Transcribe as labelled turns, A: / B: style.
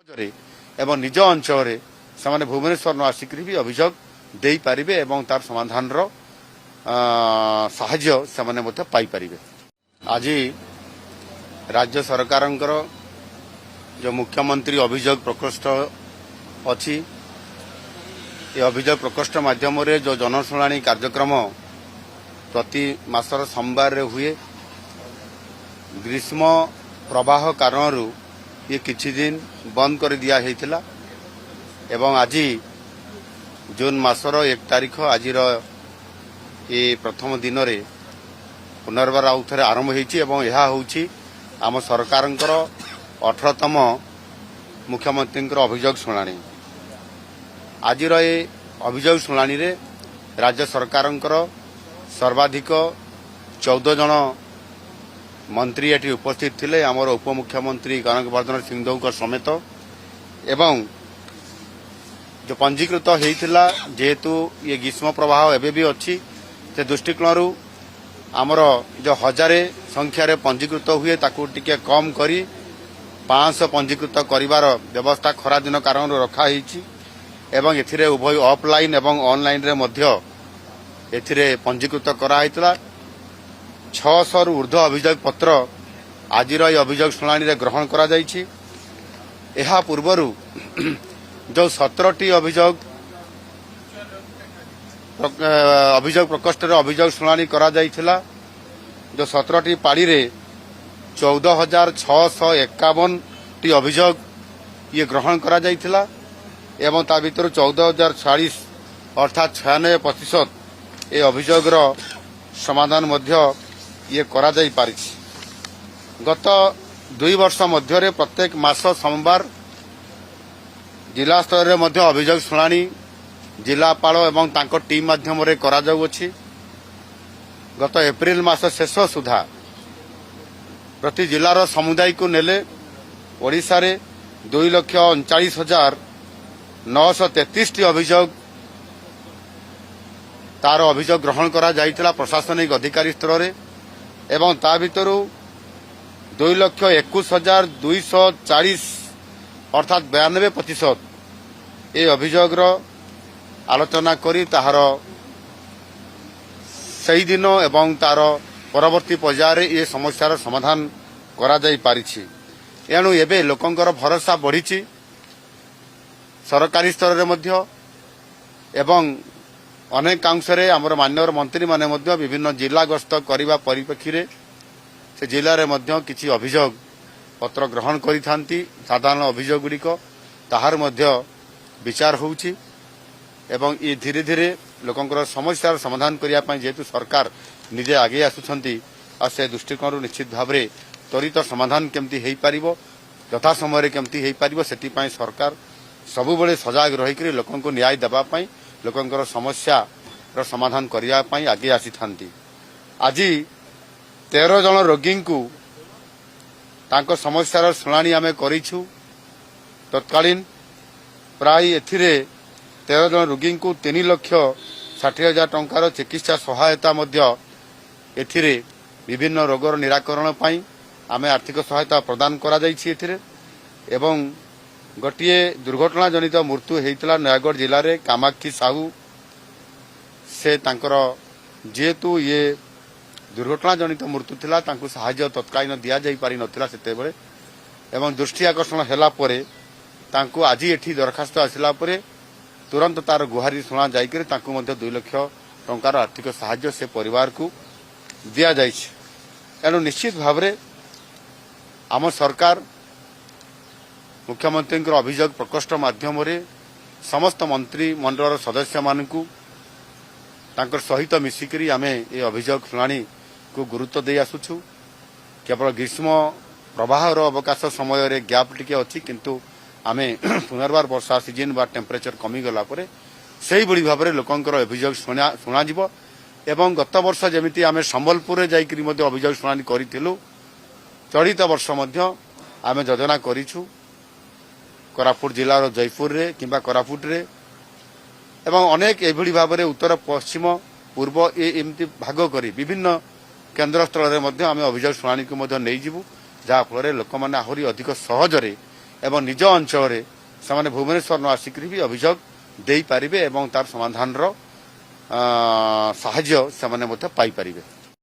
A: एवं निज अंचल से भुवनेश्वर न आसिक भी अभियोग दे पारे और तार समाधान साहाय्य से पाइपर। आज राज्य सरकार जो मुख्यमंत्री अभियोग प्रकोष्ठ अच्छी ये अभियोग प्रकोष्ठ माध्यम जो जनशुणाणी कार्यक्रम प्रति मासर सोमवार हुए ग्रीष्म प्रवाह कारण ये किछि दिन बंद कर दिया हेतिला एवं आज जून मासर 1 तारिख आज ये प्रथम दिन रे पुनर्बार आउ थे आरंभ होती आम सरकार 18तम मुख्यमंत्री अभियोग शुणाणी। आज ये अभियोग शुणाणी रे राज्य सरकार सर्वाधिक 14 जन मंत्री एटी उपस्थित थिले आमर उपमुख्यमंत्री कनकवर्धन सिंहदेव समेत एवं जो पंजीकृत होता जेहेतु ये ग्रीष्म प्रवाह एवं भी अच्छी से दृष्टिकोण आमर जो 1000 संख्यार पंजीकृत हुए ताकू टिके कम करी 500 पंजीकृत करिवार व्यवस्था खरा दिन कारण रखाई एवं एथिरे उभय ऑफलाइन एवं ऑनलाइन रे मध्य एथिरे पंजीकृत कराइतला 600 रु ऊर्ध्व अभियोग पत्र आज अभियोग शुणाणी रे ग्रहण करा जाइछि। एहा पूर्वरु जो 17टी अभियोग प्रकोष्ठ अभियोग शुणाणी करा जाइथिला जो 17टी पाड़ी रे 14,651 टी अभियोग ये ग्रहण करा जाइथिला एवं ता भीतर 14,040 अर्थात 96% ये अभियोग समाधान मध्य ये करा जाई पारिछि। गत 2 वर्ष मध्य प्रत्येक मास सोमवार जिला स्तर में अभियोग शुणाणी जिलापाल एवं तांको टीम माध्यम रे करा जाउछि। गत एप्रिल मास शेष सुधा प्रति जिलार समुदाय को नेले ओडिशा रे 2,39,933 टी अभियोग तार अभियोग ग्रहण करा जाइतिला प्रशासनिक अधिकारी स्तर रे एवं ता भितरु 2,21,240 अर्थात 92% ये अभियोग आलोचना करी ताहार सही दिन एवं तार परवर्ती पर्यायर ये समस्यार समाधान करा जाई पारिछि। एणु एबे लोकंकर भरोसा बढ़ी सरकारी स्तर रे मध्य एवं अनेक अंशरे आमर माननीय मंत्री माने मध्य विभिन्न जिला गस्त करिबा परिप्रेक्षी से जिले में मध्य किछि अभियोग पत्र ग्रहण करिथांती साधारण अभियोग गुड़िक ताहार मध्य विचार होउछि एवं ये धीरे धीरे लोकंकर समस्यार समाधान करिया पई जेतु सरकार निजे आगे आसुछंती आ से दृष्टिकोण निश्चित भाव में त्वरित समाधान केमती हेई पारिबो यथा समय केमती हेई पारिबो सेति पई सरकार सबुबले सजाग रहिकरी लोकंको न्याय देबा पई लोकंकर समस्या रो समाधान करिया पई आगे आसी थांती। आज 13 जन रोगी को तांको समस्यार शुणाणी आमे करिछु तत्कालीन प्राय एथिरे 13 जन रोगी को 3,60,000 टंकार चिकित्सा सहायता मध्य एथिरे विभिन्न रोगर निराकरण पाई आमे आर्थिक सहायता प्रदान करा जाइछि एथिरे एवं गोटे दुर्घटना जनित मृत्यु होता नयागढ़ जिले में कामाक्षी साहू से तांकर जेहेतु ये दुर्घटना जनित मृत्यु थिला तांको सहायता तत्कालीन दिया जाई पारि नथिला सेते बेले एवं दृष्टि आकर्षण हैला परे तांको आज एठी दरखास्त आसिला परे तुरंत तार गुहारी शुणा जाइकरी तांको मध्य 2 लाख टंकार आर्थिक सहायता से परिवार को दिया जाइछि। एणु निश्चित भाव में आम सरकार मुख्यमंत्री अभियोग प्रकोष्ठ माध्यम समस्त मंत्री मंडल सदस्य मानकु तांकर सहित मिसिकरी आमे ये अभियोग शुणाणी को गुरुत्व दे आसुछु। केवल ग्रीष्म प्रवाह अवकाश समय रे गैप टिके अच्छी किंतु आमे पुनर्बार वर्षा सीजन बा टेम्परेचर कमी गला परे सही बड़ी भाव में लोकंकर अभियोग शुणा जिवो एवं गत वर्ष जमिति आमे संबलपुर जाइकरी मध्य अभियोग शुणाणी करिथिलु चलित वर्ष मध्य आमे योजना करिछु कोरापुट जिलार जयपुर रे किंबा कोरापुट रे एवं अनेक एभली भाव में उत्तर पश्चिम पूर्व एमती भाग करी विभिन्न केन्द्र स्थल में आम अभियोग शुणाणी को नहीं जीवु जहाँफल लोक मैंने आहरी अधिक सहजरे ଏବଂ ନିଜ ଅଞ୍ଚଳରେ ସେମାନେ ଭୁବନେଶ୍ୱର ନ ଆସିକରି ବି ଅଭିଯୋଗ ଦେଇପାରିବେ ଏବଂ ତାର ସମାଧାନର ସାହାଯ୍ୟ ସେମାନେ ମଧ୍ୟ ପାଇପାରିବେ।